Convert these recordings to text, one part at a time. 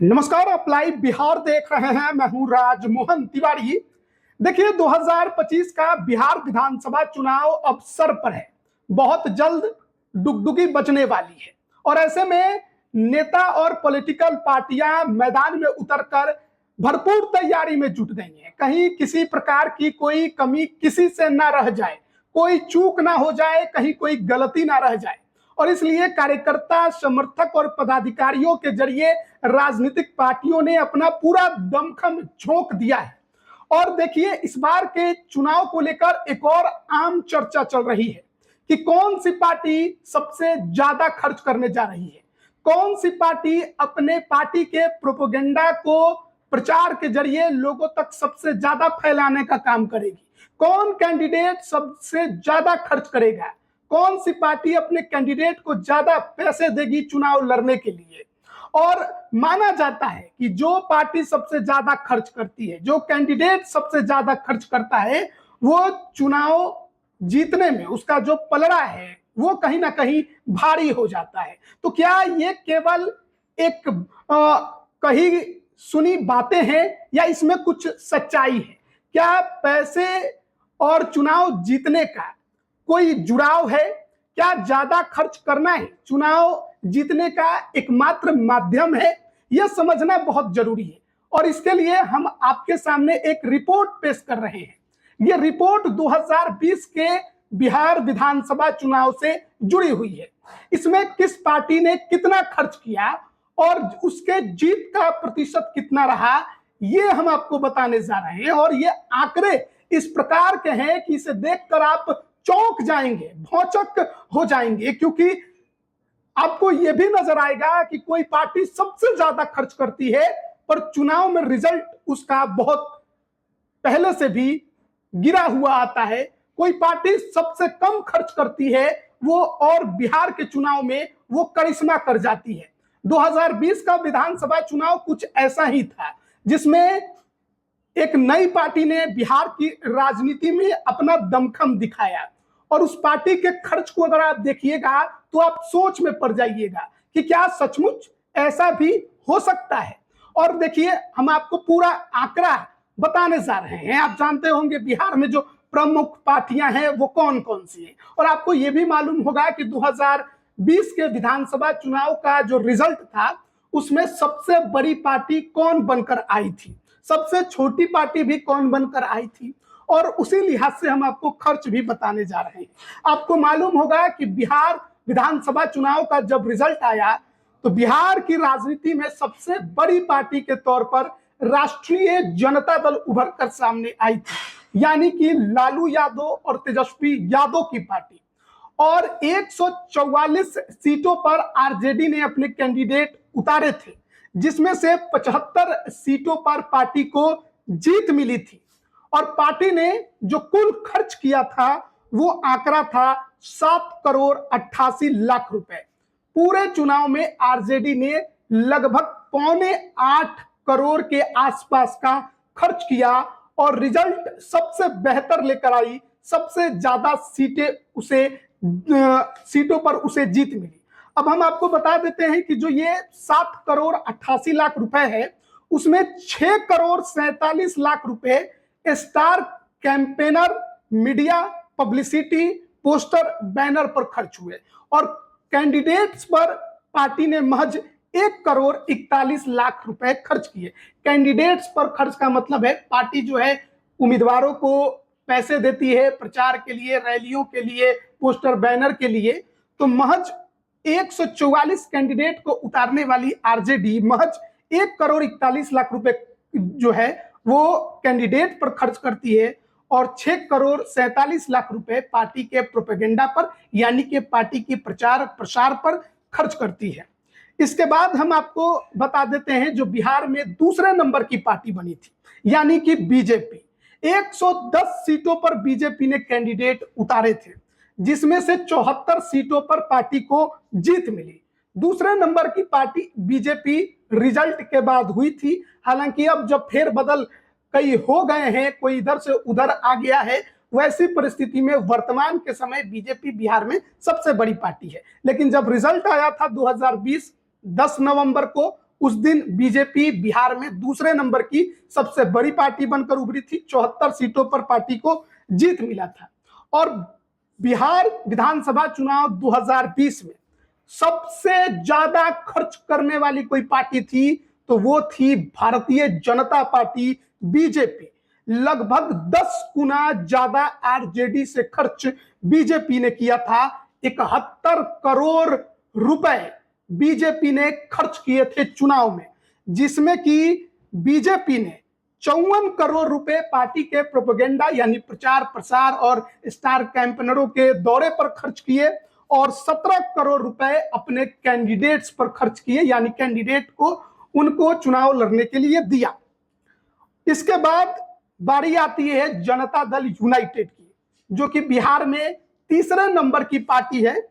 नमस्कार, आप लाइव बिहार देख रहे हैं। मैं हूं राजमोहन तिवारी। देखिए, 2025 का बिहार विधानसभा चुनाव अब सर पर है। बहुत जल्द डुगडुगी बजने वाली है और ऐसे में नेता और पॉलिटिकल पार्टियां मैदान में उतरकर भरपूर तैयारी में जुट गई हैं। कहीं किसी प्रकार की कोई कमी किसी से ना रह जाए, कोई चूक ना हो जाए, कहीं कोई गलती ना रह जाए। और इसलिए कार्यकर्ता, समर्थक और पदाधिकारियों के जरिए राजनीतिक पार्टियों ने अपना पूरा दमखम झोंक दिया है। और देखिए, इस बार के चुनाव को लेकर एक और आम चर्चा चल रही है कि कौन सी पार्टी सबसे ज्यादा खर्च करने जा रही है, कौन सी पार्टी अपने पार्टी के प्रोपेगेंडा को प्रचार के जरिए लोगों तक सबसे ज्यादा फैलाने का काम करेगी, कौन कैंडिडेट सबसे ज्यादा खर्च करेगा, कौन सी पार्टी अपने कैंडिडेट को ज्यादा पैसे देगी चुनाव लड़ने के लिए। और माना जाता है कि जो पार्टी सबसे ज्यादा खर्च करती है, जो कैंडिडेट सबसे ज्यादा खर्च करता है, वो चुनाव जीतने में उसका जो पलड़ा है वो कहीं ना कहीं भारी हो जाता है। तो क्या ये केवल एक कही सुनी बातें हैं या इसमें कुछ सच्चाई है? क्या पैसे और चुनाव जीतने का कोई जुड़ाव है? क्या ज्यादा खर्च करना है चुनाव जीतने का एकमात्र माध्यम है? यह समझना बहुत जरूरी है और इसके लिए हम आपके सामने एक रिपोर्ट पेश कर रहे हैं। यह रिपोर्ट 2020 के बिहार विधानसभा चुनाव से जुड़ी हुई है। इसमें किस पार्टी ने कितना खर्च किया और उसके जीत का प्रतिशत कितना रहा, ये हम आपको बताने जा रहे हैं। और ये आंकड़े इस प्रकार के हैं कि इसे देखकर आप चौंक जाएंगे, भौचक हो जाएंगे, क्योंकि आपको यह भी नजर आएगा कि कोई पार्टी सबसे ज्यादा खर्च करती है पर चुनाव में रिजल्ट उसका बहुत पहले से भी गिरा हुआ आता है। कोई पार्टी सबसे कम खर्च करती है वो और बिहार के चुनाव में वो करिश्मा कर जाती है। 2020 का विधानसभा चुनाव कुछ ऐसा ही था जिसमें एक नई पार्टी ने बिहार की राजनीति में अपना दमखम दिखाया और उस पार्टी के खर्च को अगर आप देखिएगा तो आप सोच में पड़ जाइएगा कि क्या सचमुच ऐसा भी हो सकता है। और देखिए, हम आपको पूरा आंकड़ा बताने जा रहे हैं। आप जानते होंगे बिहार में जो प्रमुख पार्टियां हैं वो कौन कौन सी हैं, और आपको यह भी मालूम होगा कि 2020 के विधानसभा चुनाव का जो रिजल्ट था उसमें सबसे बड़ी पार्टी कौन बनकर आई थी, सबसे छोटी पार्टी भी कौन बनकर आई थी, और उसी लिहाज से हम आपको खर्च भी बताने जा रहे हैं। आपको मालूम होगा कि बिहार विधानसभा चुनाव का जब रिजल्ट आया तो बिहार की राजनीति में सबसे बड़ी पार्टी के तौर पर राष्ट्रीय जनता दल उभर कर सामने आई थी, यानी कि लालू यादव और तेजस्वी यादव की पार्टी। और 144 सीटों पर आरजेडी ने अपने कैंडिडेट उतारे थे, जिसमें से 75 सीटों पर पार्टी को जीत मिली थी। और पार्टी ने जो कुल खर्च किया था वो आंकड़ा था 7 करोड़ 88 लाख रुपए। पूरे चुनाव में आरजेडी ने लगभग 7.25 करोड़ के आसपास का खर्च किया और रिजल्ट सबसे बेहतर लेकर आई, सबसे ज्यादा सीटों पर उसे जीत मिली। अब हम आपको बता देते हैं कि जो ये 7 करोड़ 88 लाख रुपए है उसमें 6 करोड़ 47 लाख रुपए star campaigner, media, publicity, poster, banner पर खर्च हुए। और कैंडिडेट्स पर पार्टी ने महज 1 करोड़ 41 लाख रुपए खर्च किए। कैंडिडेट्स पर खर्च का मतलब है पार्टी जो है उम्मीदवारों को पैसे देती है प्रचार के लिए, रैलियों के लिए, पोस्टर बैनर के लिए। तो महज 144 कैंडिडेट को उतारने वाली आरजेडी महज 1 करोड़ 41 लाख रुपए जो है वो कैंडिडेट पर खर्च करती है और 6 करोड़ 47 लाख रुपए पार्टी के प्रोपेगेंडा पर, यानी कि पार्टी की प्रचार प्रसार पर खर्च करती है। इसके बाद हम आपको बता देते हैं जो बिहार में दूसरे नंबर की पार्टी बनी थी, यानी कि बीजेपी। 110 सीटों पर बीजेपी ने कैंडिडेट उतारे थे, जिसमें से 74 सीटों पर पार्टी को जीत मिली। दूसरे नंबर की पार्टी बीजेपी रिजल्ट के बाद हुई थी। हालांकि अब जब फेरबदल कई हो गए हैं, कोई इधर से उधर आ गया है, वैसी परिस्थिति में वर्तमान के समय बीजेपी बिहार में सबसे बड़ी पार्टी है। लेकिन जब रिजल्ट आया था 2020 10 नवंबर को, उस दिन बीजेपी बिहार में दूसरे नंबर की सबसे बड़ी पार्टी बनकर उभरी थी। 74 सीटों पर पार्टी को जीत मिला था। और बिहार विधानसभा चुनाव 2020 में सबसे ज्यादा खर्च करने वाली कोई पार्टी थी तो वो थी भारतीय जनता पार्टी, बीजेपी। लगभग 10 गुना ज्यादा आरजेडी से खर्च बीजेपी ने किया था। 71 करोड़ रुपए बीजेपी ने खर्च किए थे चुनाव में, जिसमें कि बीजेपी ने 54 करोड़ रुपए पार्टी के प्रोपेगेंडा यानी प्रचार प्रसार और स्टार कैंपेनरों के दौरे पर खर्च किए और 17 करोड़ रुपए अपने कैंडिडेट्स पर खर्च किए, यानी कैंडिडेट को उनको चुनाव लड़ने के लिए दिया। इसके बाद बारी आती है जनता दल यूनाइटेड की, जो कि बिहार में तीसरे नंबर की पार्टी है।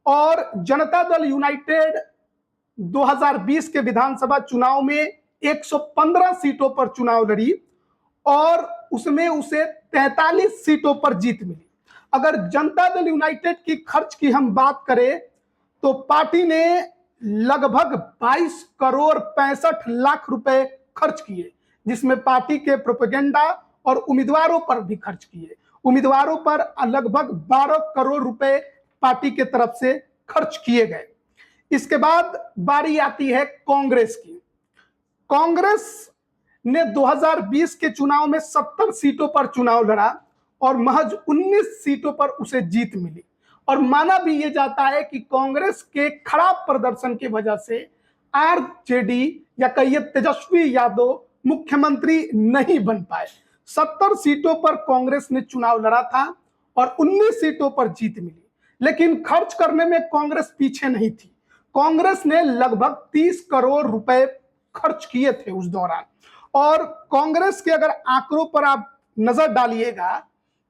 और जनता दल यूनाइटेड 2020 के विधानसभा चुनाव में 115 सीटों पर चुनाव लड़ी और उसमें उसे 43 सीटों पर जीत मिली। अगर जनता दल यूनाइटेड की खर्च की हम बात करें तो पार्टी ने लगभग 22 करोड़ 65 लाख रुपए खर्च किए, जिसमें पार्टी के प्रोपेगेंडा और उम्मीदवारों पर भी खर्च किए। उम्मीदवारों पर लगभग 12 करोड़ रुपए पार्टी के तरफ से खर्च किए गए। इसके बाद बारी आती है कांग्रेस की। कांग्रेस ने 2020 के चुनाव में 70 सीटों पर चुनाव लड़ा और महज 19 सीटों पर उसे जीत मिली। और माना भी यह जाता है कि कांग्रेस के खराब प्रदर्शन की वजह से आरजेडी या कहिए तेजस्वी यादव मुख्यमंत्री नहीं बन पाए। 70 सीटों पर कांग्रेस ने चुनाव लड़ा था और 19 सीटों पर जीत मिली, लेकिन खर्च करने में कांग्रेस पीछे नहीं थी। कांग्रेस ने लगभग 30 करोड़ रुपए खर्च किए थे उस दौरान। और कांग्रेस के अगर आंकड़ों पर आप नजर डालिएगा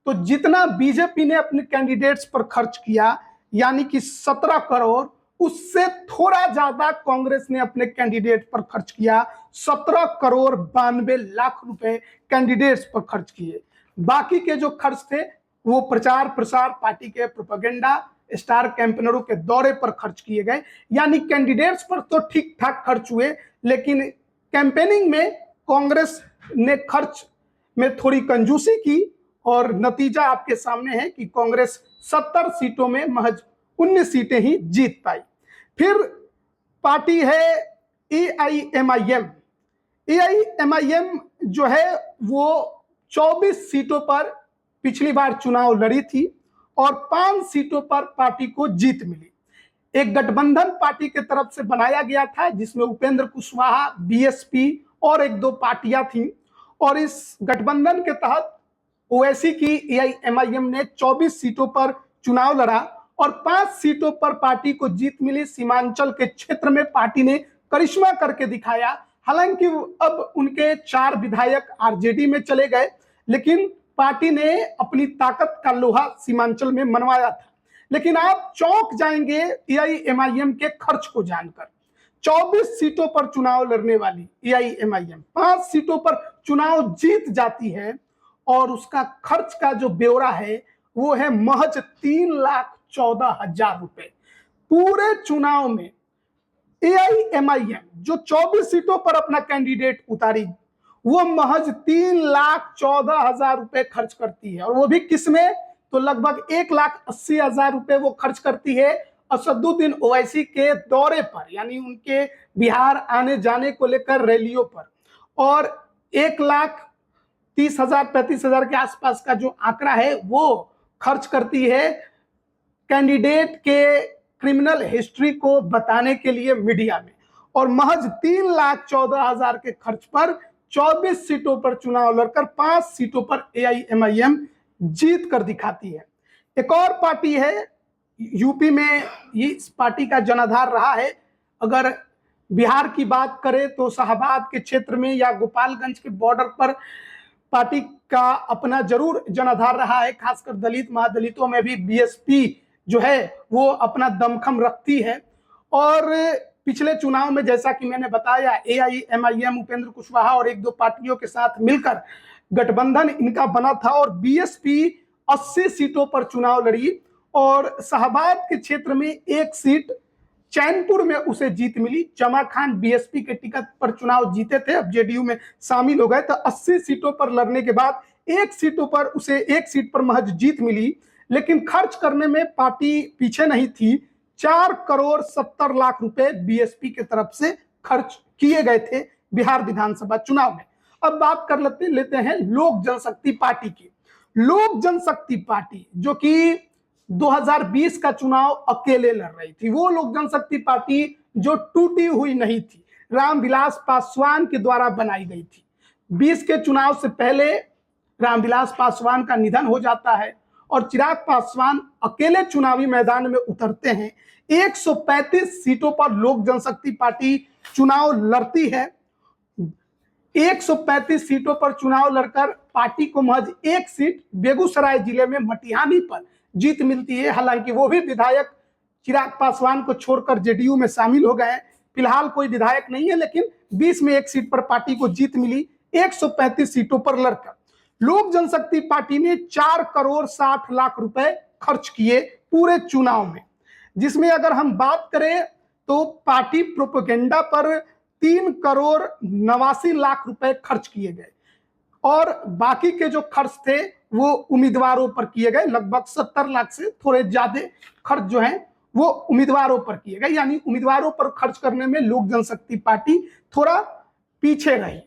तो जितना बीजेपी ने अपने कैंडिडेट्स पर खर्च किया यानी कि 17 करोड़, उससे थोड़ा ज्यादा कांग्रेस ने अपने कैंडिडेट पर खर्च किया। 17 करोड़ 92 लाख रुपए कैंडिडेट्स पर खर्च किए। बाकी के जो खर्च थे वो प्रचार प्रसार, पार्टी के प्रोपेगेंडा, स्टार कैंपेनरों के दौरे पर खर्च किए गए। यानी कैंडिडेट्स पर तो ठीक ठाक खर्च हुए, लेकिन कैंपेनिंग में कांग्रेस ने खर्च में थोड़ी कंजूसी की और नतीजा आपके सामने है कि कांग्रेस 70 सीटों में महज 19 सीटें ही जीत पाई। फिर पार्टी है एआईएमआईएम। एआईएमआईएम जो है वो 24 सीटों पर पिछली बार चुनाव लड़ी थी और 5 सीटों पर पार्टी को जीत मिली। एक गठबंधन पार्टी के तरफ से बनाया गया था जिसमें उपेंद्र कुशवाहा, बीएसपी और एक दो पार्टियां थीं। और इस गठबंधन के तहत ओवैसी की एआईएमआईएम ने 24 सीटों पर चुनाव लड़ा और 5 सीटों पर पार्टी को जीत मिली। सीमांचल के क्षेत्र में पार्टी ने करिश्मा करके दिखाया। हालांकि अब उनके 4 विधायक आरजेडी में चले गए, लेकिन पार्टी ने अपनी ताकत का लोहा सीमांचल में मनवाया था। लेकिन आप चौंक जाएंगे एआईएमआईएम के खर्च को जानकर। 24 सीटों पर चुनाव लड़ने वाली एआईएमआईएम 5 सीटों पर चुनाव जीत जाती है और उसका खर्च का जो ब्यौरा है वो है महज 3,14,000 रुपए। पूरे चुनाव में एआईएमआईएम जो 24 सीटों पर अपना कैंडिडेट उतारी वो महज 3,14,000 रुपए खर्च करती है। और वो भी किसमें? तो लगभग 1,80,000 रुपए वो खर्च करती है असदुद्दीन ओवैसी के दौरे पर, यानी उनके बिहार आने जाने को लेकर रैलियों पर। और 1,30,000-35,000 के आसपास का जो आंकड़ा है वो खर्च करती है कैंडिडेट के क्रिमिनल हिस्ट्री को बताने के लिए मीडिया में। और महज 3,14,000 के खर्च पर 24 सीटों पर चुनाव लड़कर 5 सीटों पर एआईएमआईएम जीत कर दिखाती है। एक और पार्टी है यूपी में, इस पार्टी का जनाधार रहा है। अगर बिहार की बात करें तो शाहबाद के क्षेत्र में या गोपालगंज के बॉर्डर पर पार्टी का अपना जरूर जनाधार रहा है। खासकर दलित महादलितों में भी बीएसपी जो है वो अपना दमखम रखती है। और पिछले चुनाव में जैसा कि मैंने बताया एआईएमआईएम उपेंद्र कुशवाहा और एक दो पार्टियों के साथ मिलकर गठबंधन इनका बना था और बीएसपी 80 सीटों पर चुनाव लड़ी और शाहबाद के क्षेत्र में एक सीट चैनपुर में उसे जीत मिली। जमा खान बीएसपी के टिकट पर चुनाव जीते थे, अब जेडीयू में शामिल हो गए। तो 80 सीटों पर लड़ने के बाद एक सीट पर महज जीत मिली, लेकिन खर्च करने में पार्टी पीछे नहीं थी। 4 करोड़ 70 लाख रुपए बीएसपी की तरफ से खर्च किए गए थे बिहार विधानसभा चुनाव में। अब बात कर लेते हैं लोक जनशक्ति पार्टी की। लोक जनशक्ति पार्टी जो कि 2020 का चुनाव अकेले लड़ रही थी, वो लोक जनशक्ति पार्टी जो टूटी हुई नहीं थी, रामविलास पासवान के द्वारा बनाई गई थी। 20 के चुनाव से पहले रामविलास पासवान का निधन हो जाता है और चिराग पासवान अकेले चुनावी मैदान में उतरते हैं। 135 सीटों पर लोक जनशक्ति पार्टी चुनाव लड़ती है। 135 सीटों पर चुनाव लड़कर पार्टी को महज एक सीट बेगूसराय जिले में मटिहानी पर जीत मिलती है। हालांकि वो भी विधायक चिराग पासवान को छोड़कर जेडीयू में शामिल हो गए। फिलहाल कोई विधायक नहीं है, लेकिन 20 में एक सीट पर पार्टी को जीत मिली 135 सीटों पर लड़कर। लोक जनशक्ति पार्टी ने 4 करोड़ 60 लाख रुपए खर्च किए पूरे चुनाव में, जिसमें अगर हम बात करें तो पार्टी प्रोपेगेंडा पर 3 करोड़ 89 लाख रुपए खर्च किए गए और बाकी के जो खर्च थे वो उम्मीदवारों पर किए गए। लगभग 70 लाख से थोड़े ज्यादा खर्च जो है वो उम्मीदवारों पर किए गए, यानी उम्मीदवारों पर खर्च करने में लोक जनशक्ति पार्टी थोड़ा पीछे रही।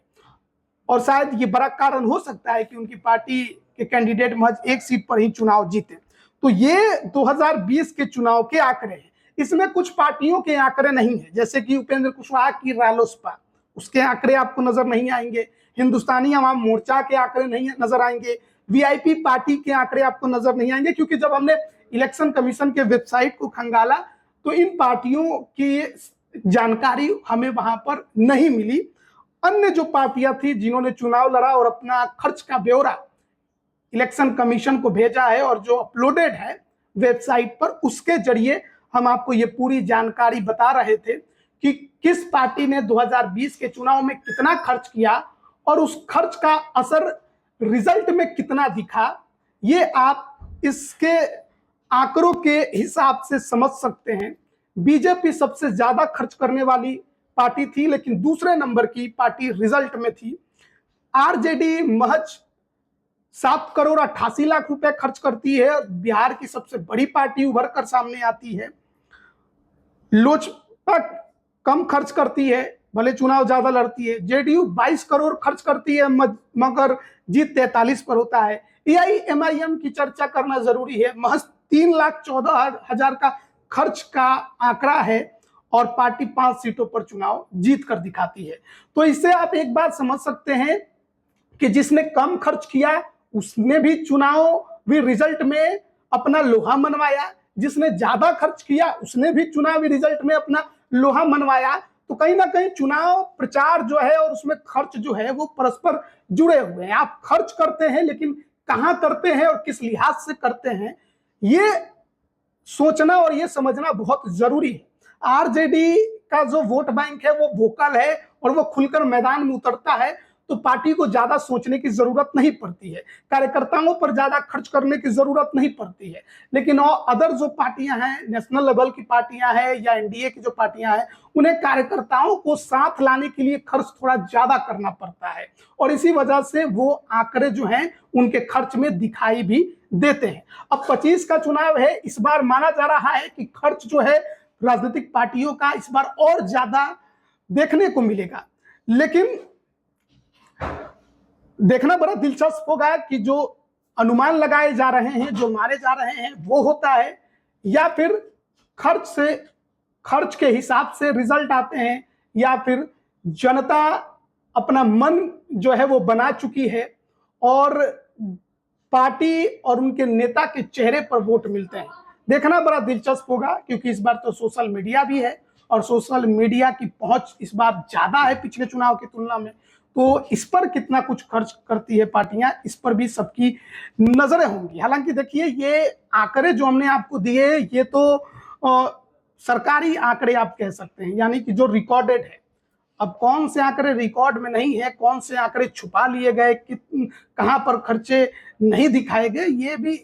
और शायद ये बड़ा कारण हो सकता है कि उनकी पार्टी के कैंडिडेट महज एक सीट पर ही चुनाव जीते। तो ये 2020 के चुनाव के आंकड़े हैं। इसमें कुछ पार्टियों के आंकड़े नहीं है, जैसे कि उपेंद्र कुशवाहा की रालोसपा, उसके आंकड़े आपको नजर नहीं आएंगे। हिंदुस्तानी अवाम मोर्चा के आंकड़े नहीं नजर आएंगे। वीआईपी पार्टी के आंकड़े आपको नजर नहीं आएंगे, क्योंकि जब हमने इलेक्शन कमीशन के वेबसाइट को खंगाला तो इन पार्टियों की जानकारी हमें वहां पर नहीं मिली। अन्य जो पार्टियां थी जिन्होंने चुनाव लड़ा और अपना खर्च का ब्यौरा इलेक्शन कमीशन को भेजा है और जो अपलोडेड है वेबसाइट पर, उसके जरिए हम आपको ये पूरी जानकारी बता रहे थे कि किस पार्टी ने 2020 के चुनाव में कितना खर्च किया और उस खर्च का असर रिजल्ट में कितना दिखा। ये आप इसके आंकड़ों के हिसाब से समझ सकते हैं। बीजेपी सबसे ज्यादा खर्च करने वाली पार्टी थी, लेकिन दूसरे नंबर की पार्टी रिजल्ट में थी। आरजेडी महज 7 करोड़ 88 लाख रुपए खर्च करती है, बिहार की सबसे बड़ी पार्टी उभर कर सामने आती है। लोजपा कम खर्च करती है, भले चुनाव ज्यादा लड़ती है। जेडीयू 22 करोड़ खर्च करती है, मगर जीत 43 पर होता है। एआईएमआईएम की चर्चा करना जरूरी है, महज 3,14,000 का खर्च का आंकड़ा है और पार्टी 5 सीटों पर चुनाव जीत कर दिखाती है। तो इससे आप एक बात समझ सकते हैं कि जिसने कम खर्च किया उसने भी चुनावी रिजल्ट में अपना लोहा मनवाया, जिसने ज्यादा खर्च किया उसने भी चुनावी रिजल्ट में अपना लोहा मनवाया। तो कहीं ना कहीं चुनाव प्रचार जो है और उसमें खर्च जो है वो परस्पर जुड़े हुए हैं। आप खर्च करते हैं, लेकिन कहां करते हैं और किस लिहाज से करते हैं, ये सोचना और ये समझना बहुत जरूरी है। आरजेडी का जो वोट बैंक है वो वोकल है और वो खुलकर मैदान में उतरता है, तो पार्टी को ज्यादा सोचने की जरूरत नहीं पड़ती है, कार्यकर्ताओं पर ज्यादा खर्च करने की जरूरत नहीं पड़ती है। लेकिन और अदर जो पार्टियां हैं, नेशनल लेवल की पार्टियां हैं या एनडीए की जो पार्टियां हैं, उन्हें कार्यकर्ताओं को साथ लाने के लिए खर्च थोड़ा ज्यादा करना पड़ता है और इसी वजह से वो आंकड़े जो हैं उनके खर्च में दिखाई भी देते हैं। अब 25 का चुनाव है, इस बार माना जा रहा है कि खर्च जो है राजनीतिक पार्टियों का इस बार और ज्यादा देखने को मिलेगा। लेकिन देखना बड़ा दिलचस्प होगा कि जो अनुमान लगाए जा रहे हैं, जो माने जा रहे हैं, वो होता है या फिर खर्च के हिसाब से रिजल्ट आते हैं, या फिर जनता अपना मन जो है वो बना चुकी है और पार्टी और उनके नेता के चेहरे पर वोट मिलते हैं। देखना बड़ा दिलचस्प होगा, क्योंकि इस बार तो सोशल मीडिया भी है और सोशल मीडिया की पहुंच इस बार ज्यादा है पिछले चुनाव की तुलना में। तो इस पर कितना कुछ खर्च करती है पार्टियां, इस पर भी सबकी नजरें होंगी। हालांकि देखिए, ये आंकड़े जो हमने आपको दिए ये तो सरकारी आंकड़े आप कह सकते हैं, यानी कि जो रिकॉर्डेड है। अब कौन से आंकड़े रिकॉर्ड में नहीं है, कौन से आंकड़े छुपा लिए गए, कहां पर खर्चे नहीं दिखाए गए, ये भी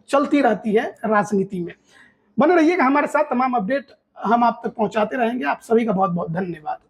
चलती रहती है राजनीति में। बने रहिएगा हमारे साथ, तमाम अपडेट हम आप तक पहुंचाते रहेंगे। आप सभी का बहुत बहुत धन्यवाद।